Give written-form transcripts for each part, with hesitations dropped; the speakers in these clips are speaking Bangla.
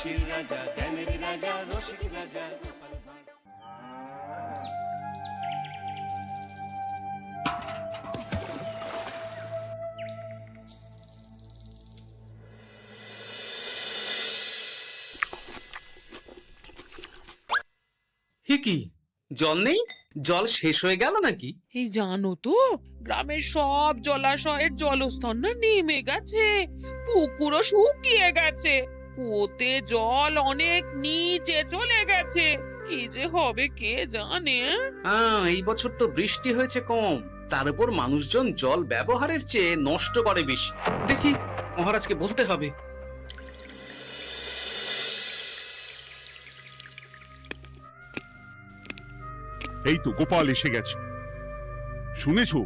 হাসির রাজা, জ্ঞানের রাজা, রসিক রাজা। কি জল নেই? জল শেষ হয়ে গেল নাকি? এই জানো তো, গ্রামের সব জলাশয়ের জলস্তর না নেমে গেছে, পুকুরও শুকিয়ে গেছে, কুয়োতে জল অনেক নিচে চলে গেছে। কি যে হবে কে জানে। এই বছর তো বৃষ্টি হয়েছে কম, তার উপর মানুষজন জল ব্যবহারের চেয়ে নষ্ট করে বেশি। দেখি, মহারাজকে বলতে হবে। এই তো গোপাল এসে গেছে। শুনেছো,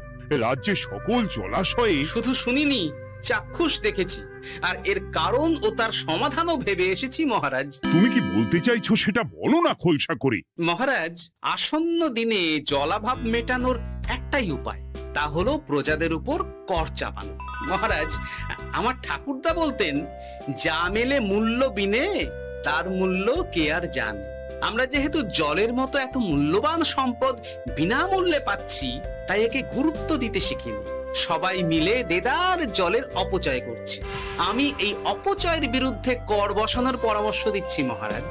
রাজ্যের সকল জলাশয়ে শুধু শুনিনি, চাক্ষুষ দেখেছি, আর এর কারণ ও তার সমাধানও ভেবে এসেছি মহারাজ। তুমি কি বলতে চাইছো সেটা বলো না খোলসা করে। মহারাজ, আসন্ন দিনে জলাভাব মেটানোর একটাই উপায়, তা হলো প্রজাদের উপর কর চাপানো। মহারাজ, আমার ঠাকুরদা বলতেন, যা মেলে মূল্য বিনে তার মূল্য কে আর জানে। আমরা যেহেতু জলের মতো এত মূল্যবান সম্পদ বিনামূল্যে পাচ্ছি, তাই একে গুরুত্ব দিতে শিখিনি। সবাই মিলে দেদার জলের অপচয় করছে। আমি এই অপচয়ের বিরুদ্ধে কর বসানোর পরামর্শ দিচ্ছি মহারাজ।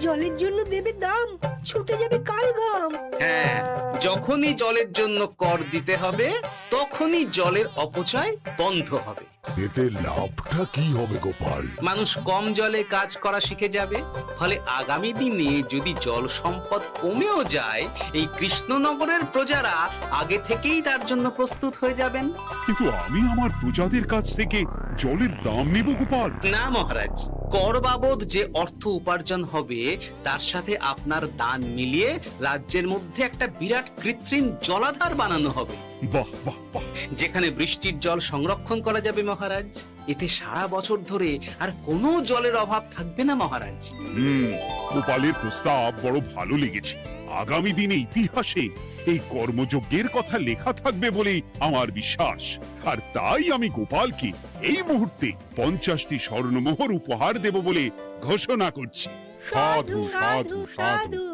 জলের জন্য দেবে দাম, ছুটে যাবে কাল ঘাম। হ্যাঁ, যখনই জলের জন্য কর দিতে হবে, তখনই জলের অপচয় বন্ধ হবে। এতে লাভটা কি হবে গোপাল? মানুষ কম জলে কাজ করা শিখে যাবে, ফলে আগামী দিনে যদি জল সম্পদ কমেও যায়, এই কৃষ্ণনগরের প্রজারা আগে থেকেই তার জন্য প্রস্তুত হয়ে যাবেন। কিন্তু আমি আমার প্রজাদের কাছ থেকে জলের দাম নেব গোপাল? না মহারাজ, কর বাবদ যে অর্থ উপার্জন হবে, তার সাথে আপনার দান মিলিয়ে রাজ্যের মধ্যে একটা বিরাট কৃত্রিম জলাধার বানানো হবে। বাহ বাহ বাহ! যেখানে বৃষ্টির জল সংরক্ষণ করা যাবে মহারাজ। এতে সারা বছর ধরে আর কোনো জলের অভাব থাকবে না মহারাজ। গোপালের প্রস্তাব বড় ভালো লেগেছে। আগামী দিনে ইতিহাসে এই কর্মযজ্ঞের কথা লেখা থাকবে বলেই আমার বিশ্বাস। আর তাই আমি গোপালকে এই মুহূর্তে 50টি স্বর্ণমোহর উপহার দেব বলে ঘোষণা করছি। সাধু সাধু সাধু।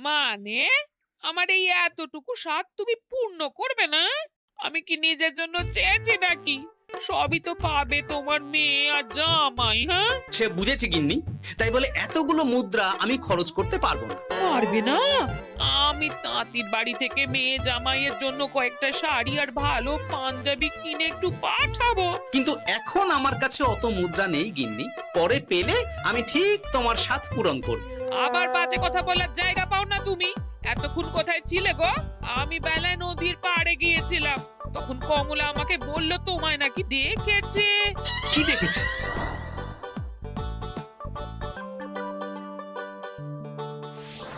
মানে আমার এই এতটুকু স্বাদ তুমি পূর্ণ করবে না? আমি কি নিজের জন্য চেয়েছি নাকি? সবই তো পাবে তোমার মেয়ে আর জামাই। হ্যাঁ, সে বুঝেছি গিন্নি, তাই বলে এতগুলো মুদ্রা আমি খরচ করতে পারবো না। পারবে না? আমি তাঁতির বাড়ি থেকে মেয়ে জামাইয়ের জন্য কয়েকটা শাড়ি আর ভালো পাঞ্জাবি কিনে একটু পাঠাবো। কিন্তু এখন আমার কাছে অত মুদ্রা নেই গিন্নি, পরে পেলে আমি ঠিক তোমার স্বাদ পূরণ করব। আবার বাজে কথা বলার জায়গা পাও না তুমি। এতক্ষণ কোথায় ছিলে গো? আমি বেলায় নদীর পাড়ে গিয়েছিলাম, তখন কমলা আমাকে বলল তোমায় নাকি দেখেছে। কি দেখেছি?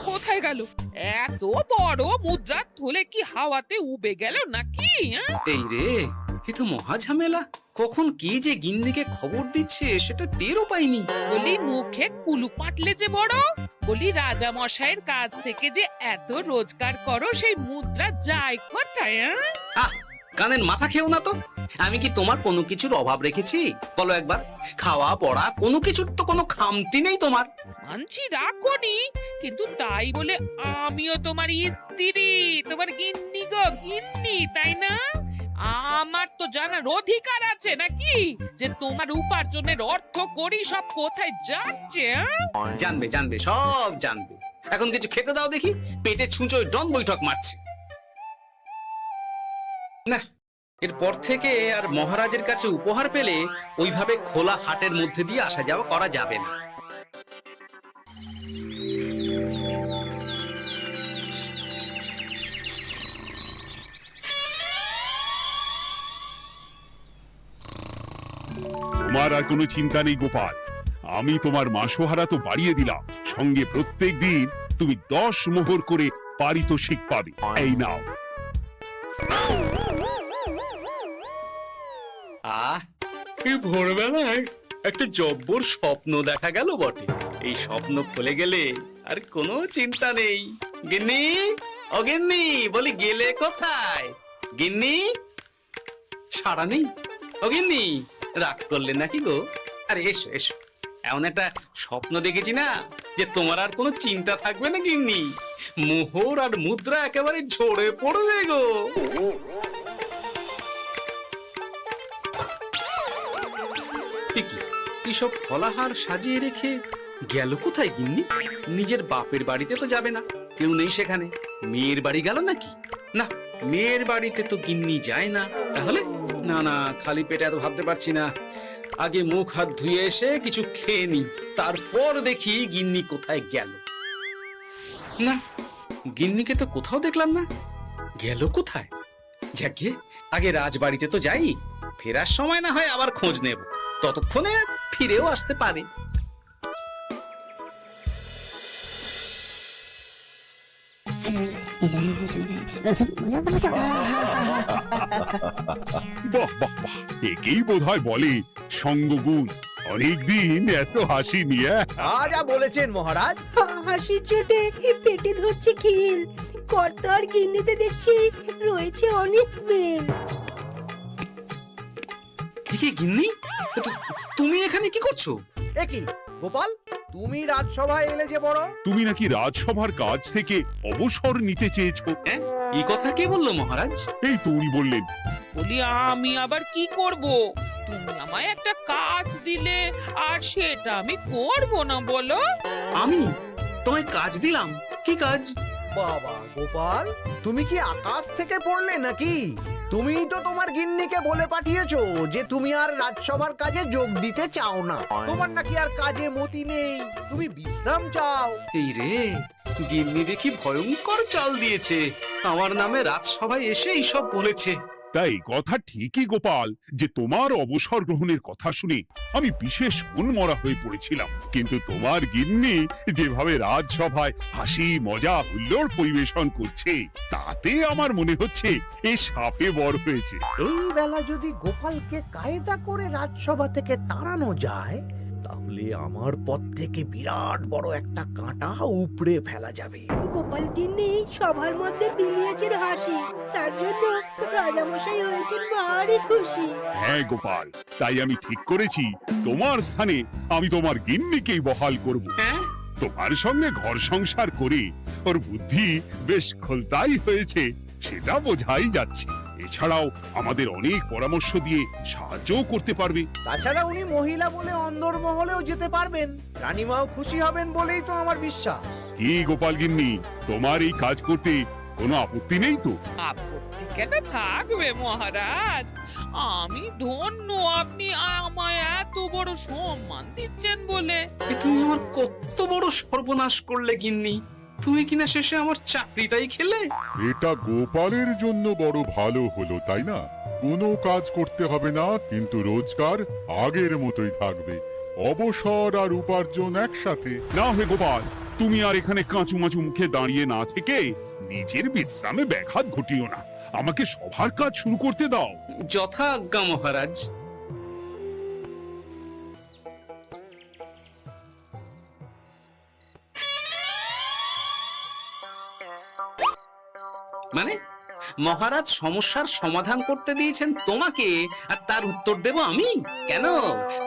কোথায় গেল? এত বড় মুদ্রা থলে কি হাওয়াতে উবে গেল নাকি? এই রে, এ তো মহা ঝামেলা। কখন কে যে গিন্নিকে খবর দিচ্ছে সেটা টেরও পাইনি। বলি মুখে কুলু পাটলে যে বড়, বলি রাজা মশাইয়ের কাছ থেকে যে এত রোজগার করো, সেই মুদ্রা যায় কোথায়? কানের মাথা খেও না তো। আমি কি তোমার কোনো কিছুর অভাব রেখেছি? বলো একবার। খাওয়া পড়া কোনো কিছুর তো কোনো খামতি নেই তোমার। মানছি রাখোনি, কিন্তু তাই বলে আমিও তোমার স্ত্রী, তোমার গিন্নি গো গিন্নি, তাই না? আমার তো জানার অধিকার আছে নাকি যে তোমার উপার্জনের অর্থ করি সব কোথায় যাচ্ছে? জানবে জানবে, সব জানবে। এখন কিছু খেতে দাও দেখি, পেটে ছুঁচোয় ডন বৈঠক মারছে। না, এরপর থেকে আর মহারাজের কাছে উপহার পেলে ওইভাবে খোলা হাটের মধ্যে দিয়ে আসা যাওয়া করা যাবে না। তোমার আর কোনো চিন্তা নেই গোপাল, আমি তোমার মাসোহারা তো বাড়িয়ে দিলাম, সঙ্গে প্রত্যেক দিন তুমি 10 মোহর করে পারিতোষিক পাবে। এই নাও। এই ভোরবেলায় একটা জব্বর স্বপ্ন দেখা গেল বটে। এই স্বপ্ন খুলে গেলে আর কোনো চিন্তা নেই। গিন্নি, ও গিন্নি, বলি গেলে কোথায়? গিন্নি, সারা নেই? ও গিন্নি, রাগ করলে নাকি গো? আরে এসো এসো, এমন একটা স্বপ্ন দেখেছি না যে তোমার আর কোনো চিন্তা থাকবে না গিন্নি। মোহর আর মুদ্রা একেবারে ঝরে পড়বে গো। এইসব ফলাহার সাজিয়ে রেখে গেল কোথায় গিন্নি? নিজের বাপের বাড়িতে তো যাবে না, কেউ নেই সেখানে। মেয়ের বাড়ি গেল নাকি? না, মেয়ের বাড়িতে তো গিন্নি যায় না। তাহলে না না, খালি পেটে এত ভাবতে পারছি না। আগে মুখ হাত ধুয়ে এসে কিছু খেয়ে নি, তারপর দেখি গিন্নি কোথায় গেল। না, গিন্নিকে তো কোথাও দেখলাম না। গেল কোথায়? যাকে আগে রাজবাড়িতে তো যাই, ফেরার সময় না হয় আবার খোঁজ নেব, ততক্ষণে ফিরেও আসতে পারে। বাহ বাহ বাহ, একেই বোধহয় বলে সঙ্গগুণ। অনেকদিন এত হাসি নিয়ে। যা বলেছেন মহারাজ। হাসির চোটে পেটে ধরছে খিল। কর্তা আর গিন্নিতে দেখছি রয়েছে অনেক প্রেম। কি গিন্নি, তুমি এখানে কি করছো? একই গোপাল, তুমি রাজসভায় এলে যে বড়। তুমি নাকি রাজসভার কাজ থেকে অবসর নিতে চেয়েছো? হ্যাঁ, এই কথা কে বললো মহারাজ? এই তো উনি বললেন। বলি আমি আবার কি করব? তুমি আমায় একটা কাজ দিলে আর সেটা আমি করব না বলো? আমি তোমায় কাজ দিলাম? কি কাজ? বাবা গোপাল, তুমি কি আকাশ থেকে পড়লে নাকি? তুমি তো তোমার গিন্নিকে বলে পাঠিয়েছো যে তুমি আর রাজসভার কাজে যোগ দিতে চাও না। তোমার নাকি আর কাজে মতি নেই, তুমি বিশ্রাম চাও। এই রে, গিন্নি দেখি ভয়ঙ্কর চাল দিয়েছে। আমার নামে রাজসভায় এসে এইসব বলেছে। তাই কথা ঠিকই গোপাল, যে তোমার অবসর গ্রহণের কথা শুনে আমি বিশেষ মনমরা হয়ে পড়েছিলাম। কিন্তু তোমার গিন্নি যেভাবে রাজসভায় হাসি মজা হুল্লোড় পরিবেশন করছে, তাতে আমার মনে হচ্ছে এ সাপে বর হয়েছে। এই বেলা যদি গোপালকে কায়দা করে রাজসভা থেকে তাড়ানো যায়, তাহলে আমার পথ থেকে বিরাট বড় একটা কাঁটা উপড়ে ফেলা যাবে। গোপাল গিন্নি সবার মধ্যে বিলিয়েছেন হাসি, তার জন্য রাজামশাই হয়েছেন ভারী খুশি। হ্যাঁ গোপাল, তাই আমি ঠিক করেছি তোমার স্থানে আমি তোমার গিন্নিকেই বহাল করব। হ্যাঁ, তোমার সঙ্গে ঘর সংসার করে ওর বুদ্ধি বেশ খোলতাই হয়েছে, সেটা বোঝাই যাচ্ছে। এছাড়াও আমাদের অনেক পরামর্শ দিয়ে সাহায্যও করতে পারবে। তাছাড়া উনি মহিলা বলে অন্দরমহলেও যেতে পারবেন, রানীমাও খুশি হবেন বলেই তো আমার বিশ্বাস। কি গোপাল গিন্নি, তোমার এই কাজ করতে কোনো আপত্তি নেই তো? আপত্তি কেন থাকবে মহারাজ? আমি ধন্য আপনি আমায় এত বড় সম্মান দিচ্ছেন বলে। এ তুমি আমার কত বড় সর্বনাশ করলে গিন্নি। তুমি কিনা শেষে আমার চাকরিটাই খেলে। এটা গোপালের জন্য বড় ভালো হলো, তাই না? কোনো কাজ করতে হবে না, কিন্তু রোজগার আগের মতোই থাকবে। অবসর আর উপার্জন একসাথে। না হে গোপাল, তুমি আর এখানে কাঁচু মাচু মুখে দাঁড়িয়ে না থেকে নিজের বিশ্রামে ব্যাঘাত ঘটিও না। আমাকে সবার কাজ শুরু করতে দাও। যথা আজ্ঞা মহারাজ। মানে মহারাজ সমস্যার সমাধান করতে দিয়েছেন তোমাকে, আর তার উত্তর দেব আমি? কেন?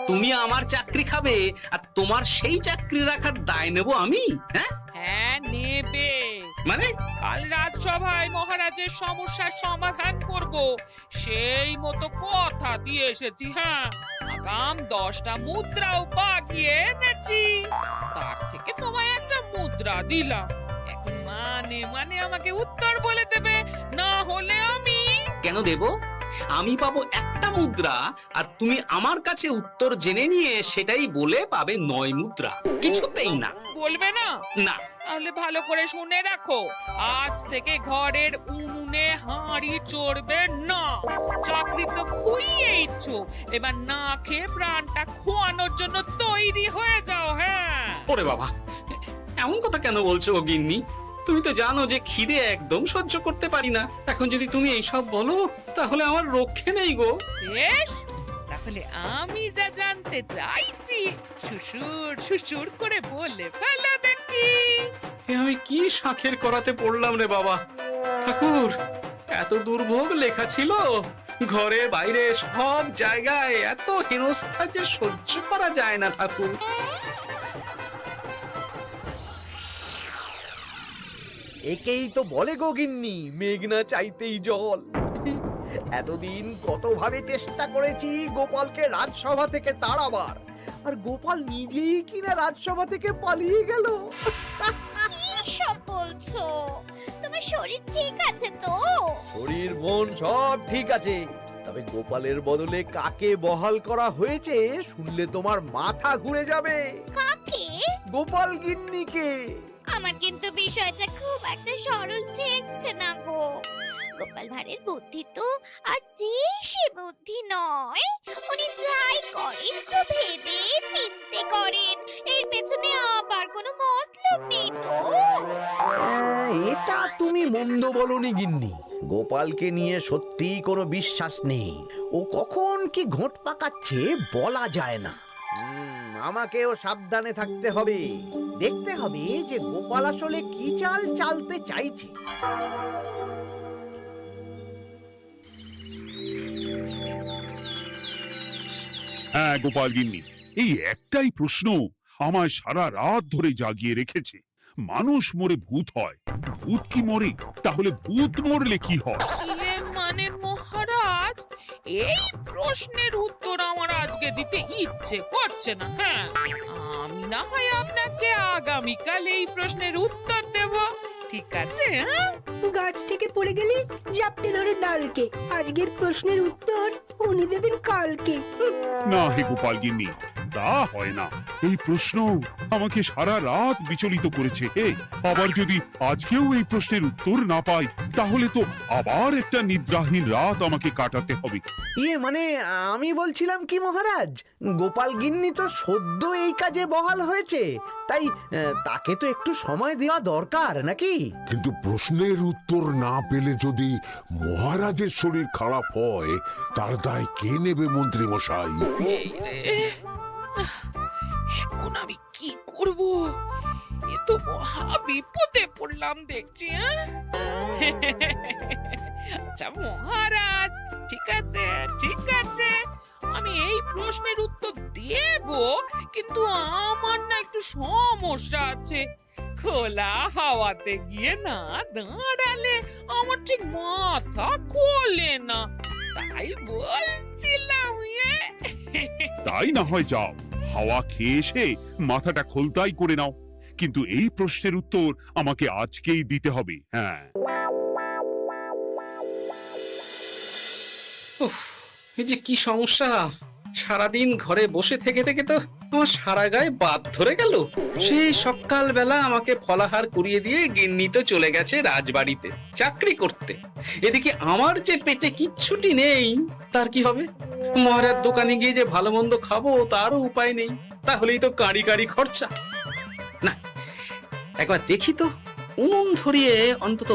তুমি আমার চাকরি খাবে আর তোমার সেই চাকরি রাখার দায় নেব আমি? হ্যাঁ হ্যাঁ, নেবে। মানে কাল রাজসভায় মহারাজের সমস্যার সমাধান করব, সেই মতো কথা দিয়ে এসেছি। হ্যাঁ, আগাম 10টা মুদ্রাও বাগিয়ে এনেছি। তার থেকে তোমায় একটা মুদ্রা দিলাম। এখন মানে মানে আমাকে উত্তর বলে দেবে, না হলে আমি কেন দেব? আমি পাবো একটা মুদ্রা, আর তুমি আমার কাছে উত্তর জেনে নিয়ে সেটাই বলে পাবে 9 মুদ্রা। কিছুতেই না। বলবে না? না। তাহলে ভালো করে শুনে রাখো, আজ থেকে ঘরের উনুনে আগুনে হাঁড়ি চড়বে না। চাকরি তো খুইয়েইছ, এবার না খেয়ে প্রাণটা খোয়ানোর জন্য তৈরি হয়ে যাও। হ্যাঁ, ওরে বাবা, এমন কথা কেন বলছো গো গিন্নি? তুমি তো জানো যে খিদে একদম সহ্য করতে পারি না। এখন যদি তুমি এইসব বলো তাহলে আমার রক্ষে নেই গো। বেশ, তাহলে আমি যা জানতে চাইছি শ্বশুর শ্বশুর করে বলে ফেলো দেখি। এ আমি কি শাঁখের করাতে পড়লাম রে বাবা। ঠাকুর, এত দুর্ভোগ লেখা ছিল, ঘরে বাইরে সব জায়গায় এত হেনস্থা যে সহ্য করা যায় না ঠাকুর। একেই তো বলে গো গিন্নি, মেঘ না চাইতেই জল। এতদিন কতভাবে চেষ্টা করেছি গোপালকে রাজসভা থেকে তাড়াবার, আর গোপাল নিজেই কিনা রাজসভা থেকে পালিয়ে গেল। কি সব বলছো? তোমার শরীর ঠিক আছে তো? শরীর মন সব ঠিক আছে, তবে গোপালের বদলে কাকে বহাল করা হয়েছে শুনলে তোমার মাথা ঘুরে যাবে। কাকে? গোপাল গিন্নিকে। আমার কিন্তু বিষয়টা খুব একটা সরল ঠেকছে না গো। গোপাল ভাঁড়ের বুদ্ধি তো আর যে সে বুদ্ধি নয়। উনি যাই করেন খুব ভেবে চিন্তে করেন, এর পেছনে আবার কোনো মতলব নেই তো। এটা তুমি মন্দ বলনি গিন্নি। গোপালকে নিয়ে সত্যিই কোনো বিশ্বাস নেই। ও কখন কি ঘোট পাকাচ্ছে বলা যায় না। আমাকেও সাবধানে থাকতে হবে। দেখতে হবে যে গোপাল আসলে কি চাল চালতে চাইছে। হ্যাঁ গোপাল গিন্নি, এই একটাই প্রশ্ন আমায় সারা রাত ধরে জাগিয়ে রেখেছে। মানুষ মরে ভূত হয়, ভূত কি মরে? তাহলে ভূত মরলে কি হয়? মানে মহারাজ, এই প্রশ্নের উত্তর আমার আজকে দিতে ইচ্ছে করছে না। হ্যাঁ, আমি না হয় আপনাকে আগামীকাল এই প্রশ্নের উত্তর দেব, ঠিক আছে? হ্যাঁ, গাছ থেকে পড়ে গেলে জাপটে ধরে ডালকে। আজকের প্রশ্নের উত্তর উনি দেবেন কালকে। না হে গোপাল গিন্নি, তা হয় না। এই প্রশ্ন আমাকে সারা রাত বিচলিত করেছে। আবার যদি আজকেও এই প্রশ্নের উত্তর না পাই তাহলে তো আবার একটা নিদ্রাহীন রাত আমাকে কাটাতে হবে। মানে আমি বলছিলাম কি মহারাজ, গোপাল গিন্নি তো সদ্য এই কাজে বহাল হয়েছে, তাই তাকে তো একটু সময় দেওয়া দরকার নাকি? কিন্তু প্রশ্নের উত্তর না পেলে যদি মহারাজের শরীর খারাপ হয় তার দায় কে নেবে মন্ত্রী মশাই? এই রে, এখন আমি কি করব? এ তো মহা বিপদে পড়লাম দেখছি। আচ্ছা মহারাজ, ঠিক আছে ঠিক আছে, আমি এই প্রশ্নের উত্তর দেব, কিন্তু আমার না একটু সমস্যা আছে। খোলা হাওয়াতে গিয়ে না দাঁড়ালে আমার ঠিক মাথা খোলে না, তাই বলছিলাম। তাই না হয় যাও, হাওয়া খেয়ে এসে মাথাটা খোলতাই করে নাও, কিন্তু এই প্রশ্নের উত্তর আমাকে আজকেই দিতে হবে। হ্যাঁ, উফ, এই যে কি সমস্যা! সারাদিন ঘরে বসে থেকে থেকে তো আমার সারা গায়ে বাদ ধরে গেল। সেই সকালবেলা আমাকে ফলাহার করিয়ে দিয়ে গিন্নি তো চলে গেছে রাজবাড়িতে চাকরি করতে। এদিকে আমার যে পেটে কিচ্ছুটি নেই, তার কি হবে? মহারাজ দোকানে গিয়ে যে ভালো মন্দ খাবো তারও উপায় নেই, তাহলেই তো কাঁড়ি কাঁড়ি খরচা। না, একবার দেখি তো উনুন ধরিয়ে অন্তত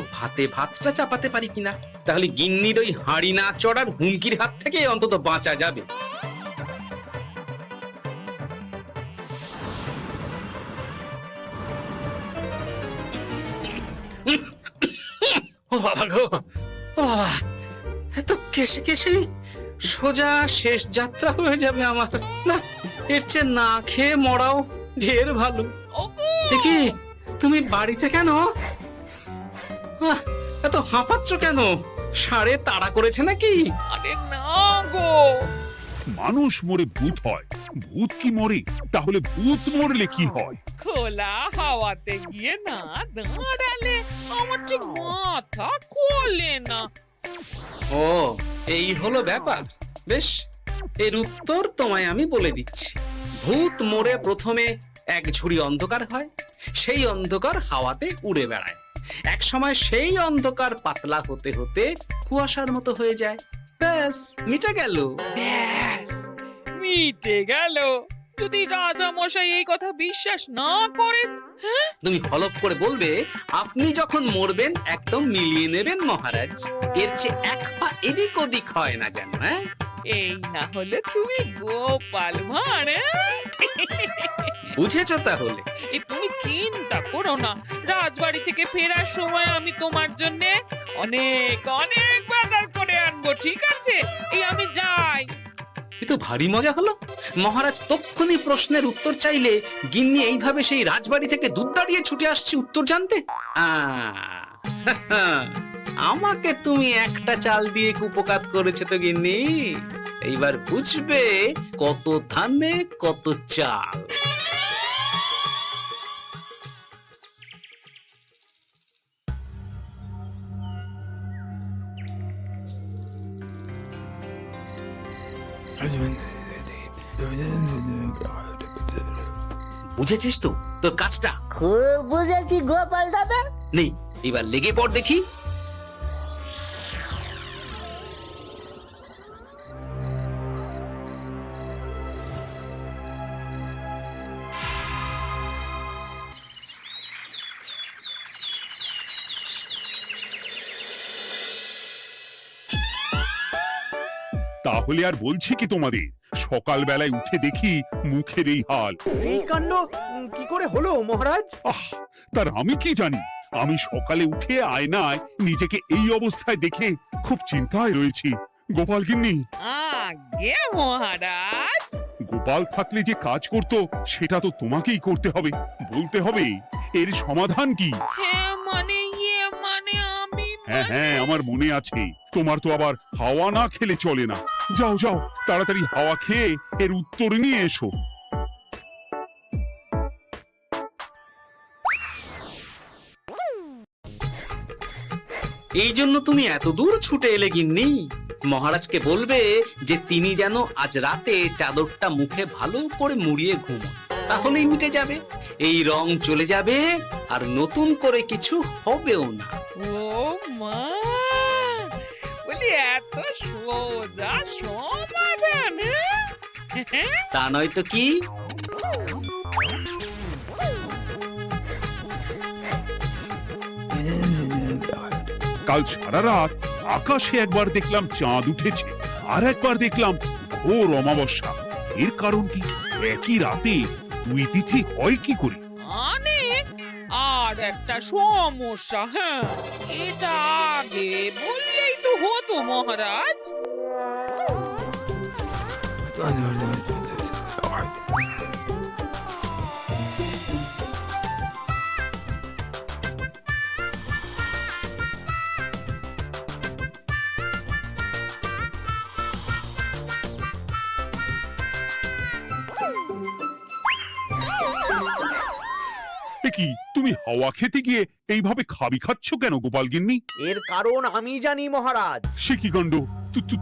ভাতটা চাপাতে পারি কিনা, তাহলে গিন্নির ওই হাঁড়ি না চড়ার হুমকির হাত থেকে অন্তত বাঁচা যাবে। ও বাবা গো, ও বাবা, এত কেসে কেসে সোজা শেষ যাত্রা হয়ে যাবে আমার। না, এর চেয়ে না খেয়ে মরাও ঢের ভালো। দেখি তুমি বাড়িতে কেন? এত হাঁপাচ্ছ কেন? ষাঁড়ে তাড়া করেছে নাকি? আরে না গো, মানুষ মরে ভূত হয়, ভূত কি মরে? তাহলে ভূত মরলে কি হয়? খোলা হাওয়াতে গিয়ে না দাঁড়ালে আমার ঠিক মাথা খোলে না। ও, এই হলো ব্যাপার। বেশ, এর উত্তর তোমায় আমি বলে দিচ্ছি। ভূত মরে প্রথমে এক ঝুড়ি অন্ধকার হয়, সেই অন্ধকার হাওয়াতে উড়ে বেড়ায়। এক সময় সেই অন্ধকার পাতলা হতে হতে কুয়াশার মতো হয়ে যায়। ব্যাস, মিটে গেল। ব্যাস, মিটে গেল। যদি রাজা মশাই এই কথা বিশ্বাস না করেন, তুমি হলপ করে বলবে আপনি যখন মরবেন একদম মিলিয়ে নেবেন মহারাজ। এর চেয়ে এক পা এদিক ওদিক হয় না যেন। হ্যাঁ, এই না হলে তুমি গোপাল ভাঁড়। বুঝেছো তাহলে? এই তুমি চিন্তা করো না, রাজবাড়ি থেকে ফেরার সময় আমি তোমার জন্য অনেক অনেক বাজার করে আনবো, ঠিক আছে? এই আমি যাই। এ তো ভারী মজা হলো। মহারাজ তক্ষুনি প্রশ্নের উত্তর চাইলে গিন্নি এইভাবে সেই রাজবাড়ি থেকে দুধ দাঁড়িয়ে ছুটে আসছে উত্তর জানতে। আমাকে তুমি একটা চাল দিয়ে কুপকাত করেছে তো গিন্নি। এইবার বুঝবে কত ধানে কত চাল। বুঝেছিস তো তোর কাজটা? খুব বুঝেছি গোপাল দাদা। নেই, এবার লেগে পড় দেখি। তাহলে আর বলছি কি তোমাদের, সকালবেলায় উঠে দেখি মুখের এই হাল। এই কাণ্ড কি করে হলো মহারাজ? আহ, তার আমি কি জানি। আমি সকালে উঠে আয়নায় নিজেকে এই অবস্থায় দেখে খুব চিন্তায় রয়েছি। গোপাল গিন্নি, আগে মহারাজ, গোপাল থাকলে যে কাজ করতো সেটা তো তোমাকেই করতে হবে। বলতে হবে এর সমাধান কি। হ্যাঁ মানে আমি হ্যাঁ হ্যাঁ, আমার মনে আছে। তোমার তো আবার হাওয়া না খেলে চলে না। যাও যাও, তাড়াতাড়ি হাওয়া খেয়ে এর উত্তর নিয়ে এসো। এই জন্য তুমি এত দূর ছুটে এলে গিন্নি? মহারাজকে বলবে যে তিনি যেন আজ রাতে চাদরটা মুখে ভালো করে মুড়িয়ে ঘুমোন, তাহলেই মিটে যাবে। এই রং চলে যাবে আর নতুন করে কিছু হবেও না। ও মা, বলি এত সোজা সমাধান? তা নয় তো কি? কাল সারা রাত আকাশে একবার দেখলাম চাঁদ উঠেছে, আর একবার দেখলাম ঘোর অমাবস্যা। এর কারণ কি? একই রাতে দুই তিথি হয় কি করে? আর একটা সমস্যা। হ্যাঁ, এটা আগে বললেই তো হতো মহারাজ। কি তুমি হাওয়া খেতে গিয়ে এইভাবে খাবি খাচ্ছ কেন গোপাল গিন্নি? এর কারণ আমি জানি মহারাজ। সে কি কাণ্ড!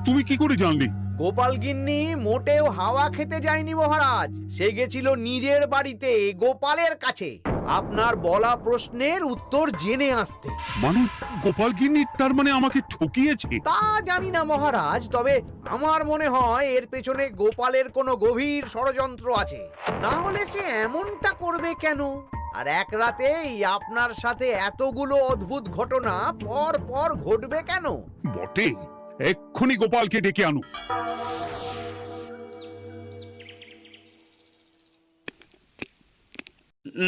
তুমি কি করে জানলে? গোপাল গিন্নি মোটেও হাওয়া খেতে যায়নি মহারাজ। সে গেছিল নিজের বাড়িতে গোপালের কাছে আপনার বলা প্রশ্নের উত্তর জেনে আসতে। মানে গোপাল গিন্নি তার মানে আমাকে ঠকিয়েছে? তা জানি না মহারাজ, তবে আমার মনে হয় এর পেছনে গোপালের কোনো গভীর ষড়যন্ত্র আছে। না হলে সে এমনটা করবে কেন? আর এক রাতেই আপনার সাথে এতগুলো অদ্ভুত ঘটনা পর পর ঘটবে কেন? বটে, এক্ষুনি গোপালকে ডেকে আনো।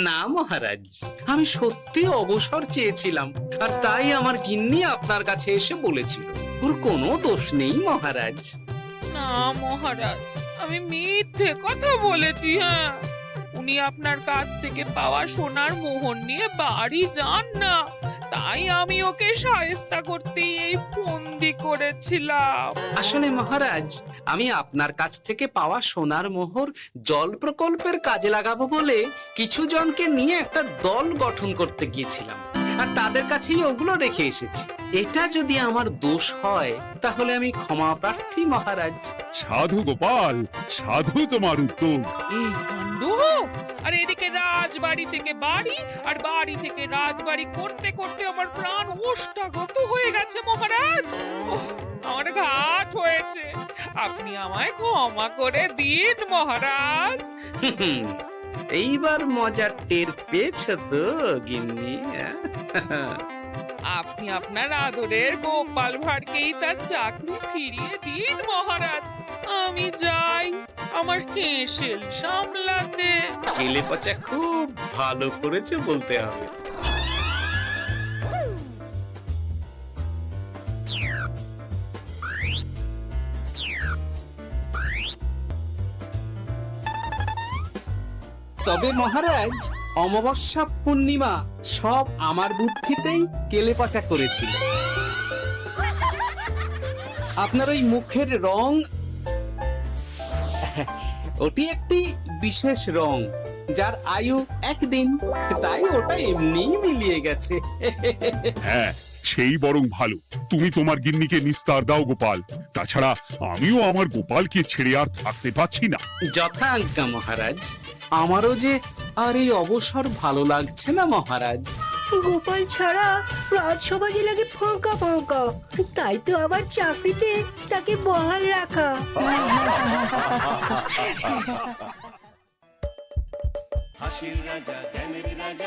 না মহারাজ, আমি সত্যি অবসর চেয়েছিলাম, আর তাই আমার গিন্নি আপনার কাছে এসে বলেছিল। ওর কোনো দোষ নেই মহারাজ। না মহারাজ, আমি মিথ্যে কথা বলেছি। হ্যাঁ, উনি আপনার কাছ থেকে পাওয়া সোনার মোহর নিয়ে বাড়ি যান না, তাই আমি ওকে শায়েস্তা করতে এই ফন্দি করেছিলাম। আসলে মহারাজ, আমি আপনার কাছ থেকে পাওয়া সোনার মোহর জল প্রকল্পের কাজে লাগাবো বলে কিছু জনকে নিয়ে একটা দল গঠন করতে গিয়েছিলাম। আর তাদের কাছেই ওগুলো রেখে এসেছি। এটা যদি আমার দোষ হয় তাহলে আমি ক্ষমা প্রার্থী মহারাজ। সাধু গোপাল, সাধু তোমার উদ্যোগ। এই কাণ্ড! আর এদিকে রাজবাড়ি থেকে বাড়ি আর বাড়ি থেকে রাজবাড়ি করতে করতে আমার প্রাণ ওষ্ঠাগত হয়ে গেছে মহারাজ। ওহ, আমার ঘাট হয়েছে, আপনি আমায় ক্ষমা করে দিন মহারাজ। হুম, এইবার মজার টের পেয়েছ তো গিন্নি? আপনি আপনার আদরের গোপাল ভাঁড়কেই তার চাকরি ফিরিয়ে দিন মহারাজ। আমি যাই আমার হেসেল সামলাতে। কেলে পচা খুব ভালো করেছে বলতে হবে। তবে মহারাজ, অমাবস্যা পূর্ণিমা সব আমার বুদ্ধিতেই কেলেপচা করেছিল। আপনার ওই মুখের রং, ওটি একটি বিশেষ রং যার আয়ু একদিন, তাই ওটা এমনিই মিলিয়ে গেছে। হ্যাঁ, সেই বরং ভালো। তুমি তোমার গিন্নিকে নিস্তার দাও গোপাল। তাছাড়া আমিও আমার গোপালকে ছেড়ে আর থাকতে পারছি না। যথা আজ্ঞা মহারাজ। আমারও যে আর এই অবসর ভালো লাগছে না মহারাজ। গোপাল ছাড়া রাজসভা যে লাগে ফাঁকা ফাঁকা, তাই তো আবার চাকরিতে তাকে বহাল রাখা। হাসির রাজা জ্ঞানের রাজা